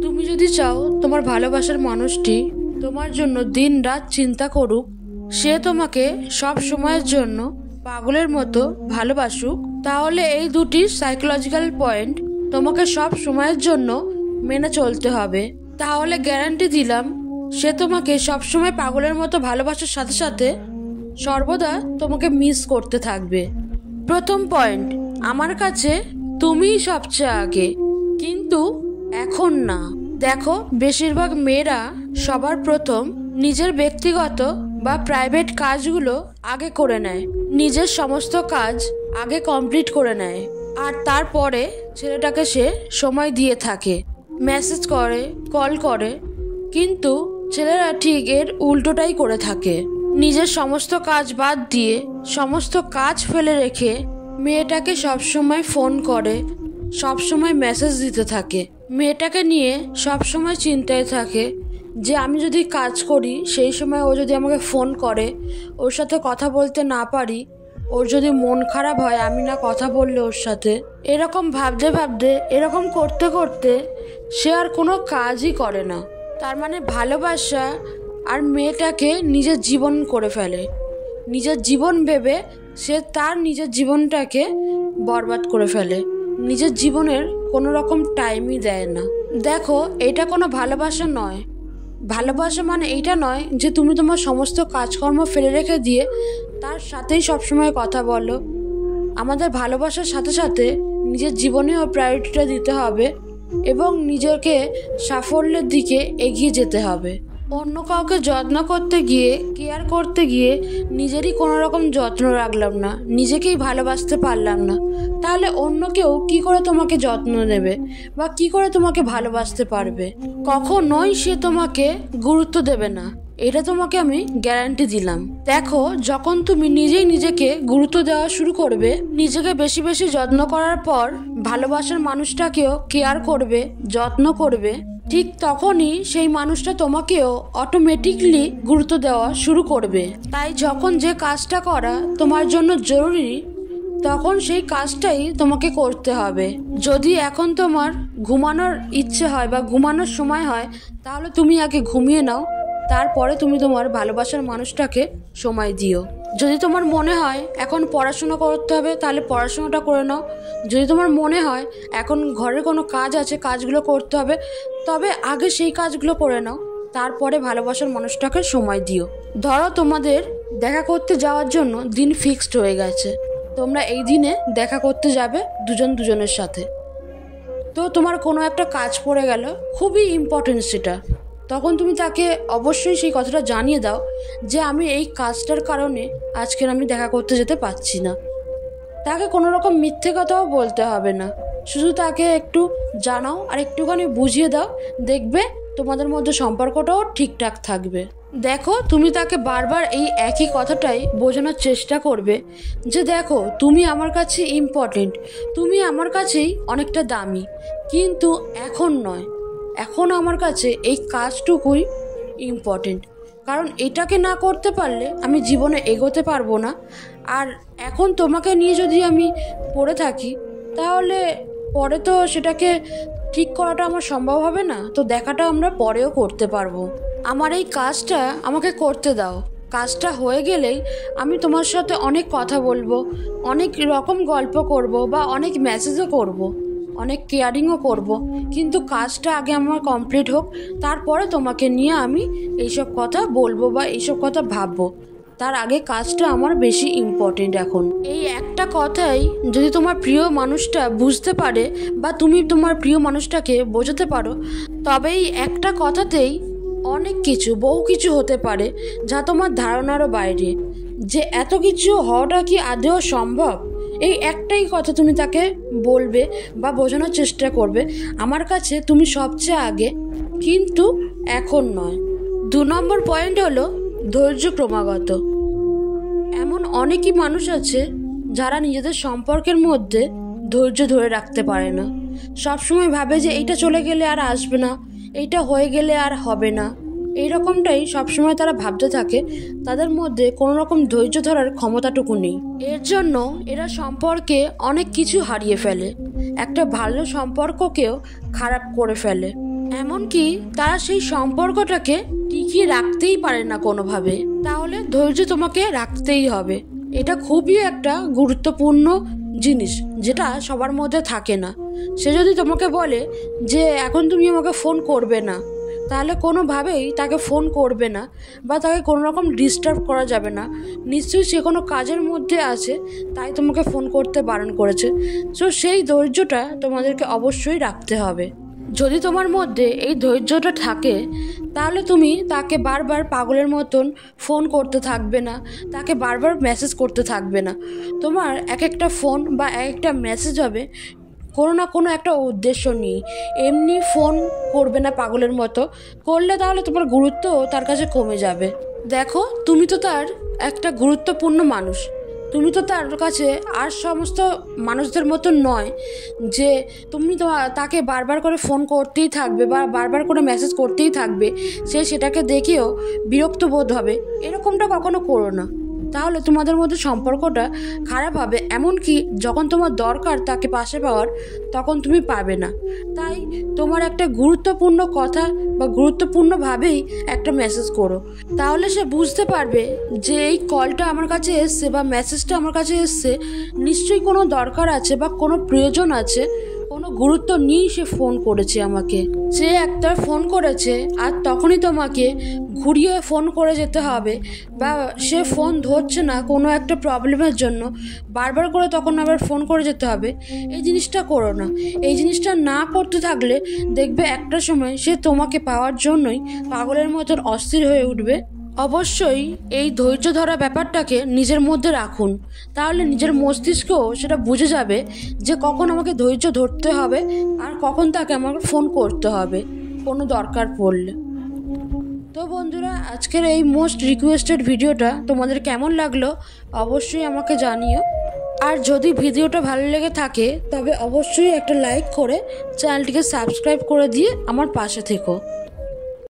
তুমি যদি চাও তোমার ভালোবাসার মানুষটি তোমার জন্য দিন রাত চিন্তা করুক, সে তোমাকে সব সময়ের জন্য পাগলের মতো ভালোবাসুক, তাহলে এই দুটি সাইকোলজিক্যাল পয়েন্ট তোমাকে সব সময়ের জন্য মেনে চলতে হবে। তাহলে গ্যারান্টি দিলাম সে তোমাকে সবসময় পাগলের মতো ভালোবাসার সাথে সাথে সর্বদা তোমাকে মিস করতে থাকবে। প্রথম পয়েন্ট, আমার কাছে তুমিই সবচেয়ে আগে, কিন্তু এখন না। দেখো, বেশিরভাগ মেয়েরা সবার প্রথম নিজের ব্যক্তিগত বা প্রাইভেট কাজগুলো আগে করে নেয়, নিজের সমস্ত কাজ আগে কমপ্লিট করে নেয়, আর তারপরে ছেলেটাকে সে সময় দিয়ে থাকে, মেসেজ করে, কল করে। কিন্তু ছেলেরা ঠিক এর উল্টোটাই করে থাকে। নিজের সমস্ত কাজ বাদ দিয়ে, সমস্ত কাজ ফেলে রেখে মেয়েটাকে সবসময় ফোন করে, সবসময় মেসেজ দিতে থাকে। মেয়েটাকে নিয়ে সবসময় চিন্তায় থাকে যে আমি যদি কাজ করি সেই সময় ও যদি আমাকে ফোন করে, ওর সাথে কথা বলতে না পারি, ওর যদি মন খারাপ হয় আমি না কথা বললে ওর সাথে, এরকম ভাবতে ভাবতে, এরকম করতে করতে সে আর কোনো কাজই করে না। তার মানে ভালোবাসা আর মেয়েটাকে নিজের জীবন করে ফেলে। নিজের জীবন ভেবে সে তার নিজের জীবনটাকে বরবাদ করে ফেলে, নিজের জীবনের কোনো রকম টাইমই দেয় না। দেখো, এটা কোনো ভালোবাসা নয়। ভালোবাসা মানে এইটা নয় যে তুমি তোমার সমস্ত কাজকর্ম ফেলে রেখে দিয়ে তার সাথেই সবসময় কথা বলো। আমাদের ভালোবাসার সাথে সাথে নিজের জীবনেও প্রায়োরিটিটা দিতে হবে এবং নিজেকে সাফল্যের দিকে এগিয়ে যেতে হবে। অন্য কাউকে যত্ন করতে গিয়ে, কেয়ার করতে গিয়ে নিজেরই কোনো রকম যত্ন রাখলাম না, নিজেকেই ভালোবাসতে পারলাম না, তাহলে অন্য কেউ কী করে তোমাকে যত্ন নেবে বা কী করে তোমাকে ভালোবাসতে পারবে? কখনোই সে তোমাকে গুরুত্ব দেবে না, এটা তোমাকে আমি গ্যারান্টি দিলাম। দেখো, যখন তুমি নিজেই নিজেকে গুরুত্ব দেওয়া শুরু করবে, নিজেকে বেশি বেশি যত্ন করার পর ভালোবাসার মানুষটাকেও কেয়ার করবে, যত্ন করবে, ঠিক তখনই সেই মানুষটা তোমাকেও অটোমেটিকলি গুরুত্ব দেওয়া শুরু করবে। তাই যখন যে কাজটা করা তোমার জন্য জরুরি, তখন সেই কাজটাই তোমাকে করতে হবে। যদি এখন তোমার ঘুমানোর ইচ্ছে হয় বা ঘুমানোর সময় হয়, তাহলে তুমি আগে ঘুমিয়ে নাও, তারপরে তুমি তোমার ভালোবাসার মানুষটাকে সময় দিও। যদি তোমার মনে হয় এখন পড়াশোনা করতে হবে, তাহলে পড়াশোনাটা করে নাও। যদি তোমার মনে হয় এখন ঘরের কোনো কাজ আছে, কাজগুলো করতে হবে, তবে আগে সেই কাজগুলো করে নাও, তারপরে ভালোবাসার মানুষটাকে সময় দিও। ধরো, তোমাদের দেখা করতে যাওয়ার জন্য দিন ফিক্সড হয়ে গেছে, তোমরা এই দিনে দেখা করতে যাবে দুজন দুজনের সাথে। তো তোমার কোনো একটা কাজ পড়ে গেল, খুবই ইম্পর্টেন্ট সেটা, তখন তুমি তাকে অবশ্যই সেই কথাটা জানিয়ে দাও যে আমি এই কাজটার কারণে আজকের আমি দেখা করতে যেতে পারছি না। তাকে কোনো রকম মিথ্যে কথাও বলতে হবে না, শুধু তাকে একটু জানাও আর একটুখানি বুঝিয়ে দাও, দেখবে তোমাদের মধ্যে সম্পর্কটাও ঠিকঠাক থাকবে। দেখো, তুমি তাকে বারবার এই একই কথাটাই বোঝানোর চেষ্টা করবে যে দেখো, তুমি আমার কাছে ইম্পর্টেন্ট, তুমি আমার কাছেই অনেকটা দামি, কিন্তু এখন নয়, এখন আমার কাছে এই কাজটুকুই ইম্পর্টেন্ট, কারণ এটাকে না করতে পারলে আমি জীবনে এগোতে পারবো না। আর এখন তোমাকে নিয়ে যদি আমি পড়ে থাকি, তাহলে পরে তো সেটাকে ঠিক করাটা আমার সম্ভব হবে না, তো দেখাটা আমরা পরেও করতে পারবো। আমার এই কাজটা আমাকে করতে দাও, কাজটা হয়ে গেলেই আমি তোমার সাথে অনেক কথা বলবো, অনেক রকম গল্প করব বা অনেক মেসেজও করব, অনেক কেয়ারিংও করব, কিন্তু কাজটা আগে আমার কমপ্লিট হোক, তারপরে তোমাকে নিয়ে আমি এইসব কথা বলবো বা এইসব কথা ভাববো। তার আগে কাজটা আমার বেশি ইম্পর্টেন্ট এখন। এই একটা কথাই যদি তোমার প্রিয় মানুষটা বুঝতে পারে বা তুমি তোমার প্রিয় মানুষটাকে বোঝাতে পারো, তবেই একটা কথাতেই অনেক কিছু, বহু কিছু হতে পারে যা তোমার ধারণারও বাইরে। যে এত কিছু হওয়াটা কি আদৌ সম্ভব, এই একটাই কথা তুমি তাকে বলবে বা বোঝানোর চেষ্টা করবে, আমার কাছে তুমি সবচেয়ে আগে, কিন্তু এখন নয়। 2 নম্বর পয়েন্ট হলো ধৈর্য ক্রমাগত। এমন অনেকই মানুষ আছে যারা নিজেদের সম্পর্কের মধ্যে ধৈর্য ধরে রাখতে পারে না, সবসময় ভাবে যে এইটা চলে গেলে আর আসবে না, এইটা হয়ে গেলে আর হবে না, এইরকমটাই সবসময় তারা ভাবতে থাকে। তাদের মধ্যে কোনো রকম ধৈর্য ধরার ক্ষমতাটুকু নেই। এর জন্য এরা সম্পর্কে অনেক কিছু হারিয়ে ফেলে, একটা ভালো সম্পর্ককেও খারাপ করে ফেলে। এমনকি তারা সেই সম্পর্কটাকে টিকিয়ে রাখতেই পারে না কোনোভাবে। তাহলে ধৈর্য তোমাকে রাখতেই হবে। এটা খুবই একটা গুরুত্বপূর্ণ জিনিস, যেটা সবার মধ্যে থাকে না। সে যদি তোমাকে বলে যে এখন তুমি আমাকে ফোন করবে না, তাহলে কোনোভাবেই তাকে ফোন করবে না বা তাকে কোনো রকম ডিস্টার্ব করা যাবে না। নিশ্চয়ই সে কোনো কাজের মধ্যে আছে, তাই তোমাকে ফোন করতে বারণ করেছে। সো সেই ধৈর্যটা তোমাদেরকে অবশ্যই রাখতে হবে। যদি তোমার মধ্যে এই ধৈর্যটা থাকে, তাহলে তুমি তাকে বারবার পাগলের মতন ফোন করতে থাকবে না, তাকে বারবার মেসেজ করতে থাকবে না। তোমার এক একটা ফোন বা এক একটা মেসেজ হবে কোনো না কোনো একটা উদ্দেশ্য নিয়ে। এমনি ফোন করবে না পাগলের মতো, করলে তাহলে তোমার গুরুত্ব তার কাছে কমে যাবে। দেখো, তুমি তো তার একটা গুরুত্বপূর্ণ মানুষ। তুমি তো তার কাছে আর সমস্ত মানুষদের মতো নয় যে তুমি তো তাকে বারবার করে ফোন করতেই থাকবে বা বারবার করে মেসেজ করতেই থাকবে, সে সেটাকে দেখেও বিরক্ত বোধ হবে। এরকমটা কখনো করো না, তাহলে তোমাদের মধ্যে সম্পর্কটা খারাপ হবে। এমনকি যখন তোমার দরকার তাকে পাশে পাওয়ার, তখন তুমি পাবে না। তাই তোমার একটা গুরুত্বপূর্ণ কথা বা গুরুত্বপূর্ণভাবেই একটা মেসেজ করো, তাহলে সে বুঝতে পারবে যে এই কলটা আমার কাছে এসছে বা মেসেজটা আমার কাছে এসছে, নিশ্চয়ই কোনো দরকার আছে বা কোনো প্রয়োজন আছে, কোনো গুরুত্ব নিয়েই সে ফোন করেছে আমাকে। সে একটা ফোন করেছে আর তখনই তোমাকে ঘুরিয়ে ফোন করে যেতে হবে, বা সে ফোন ধরছে না কোনো একটা প্রবলেমের জন্য, বারবার করে তখন আবার ফোন করে যেতে হবে। এই জিনিসটা করো না। এই জিনিসটা না করতে থাকলে দেখবে একটা সময় সে তোমাকে পাওয়ার জন্যই পাগলের মতন অস্থির হয়ে উঠবে। অবশ্যই এই ধৈর্য ধরা ব্যাপারটাকে নিজের মধ্যে রাখুন, তাহলে নিজের মস্তিষ্কও সেটা বুঝে যাবে যে কখন আমাকে ধৈর্য ধরতে হবে আর কখন তাকে আমাকে ফোন করতে হবে কোনো দরকার পড়লে। তো বন্ধুরা, আজকের এই মোস্ট রিকোয়েস্টেড ভিডিওটা তোমাদের কেমন লাগলো অবশ্যই আমাকে জানিও। আর যদি ভিডিওটা ভালো লেগে থাকে তবে অবশ্যই একটা লাইক করে চ্যানেলটিকে সাবস্ক্রাইব করে দিয়ে আমার পাশে থেকো।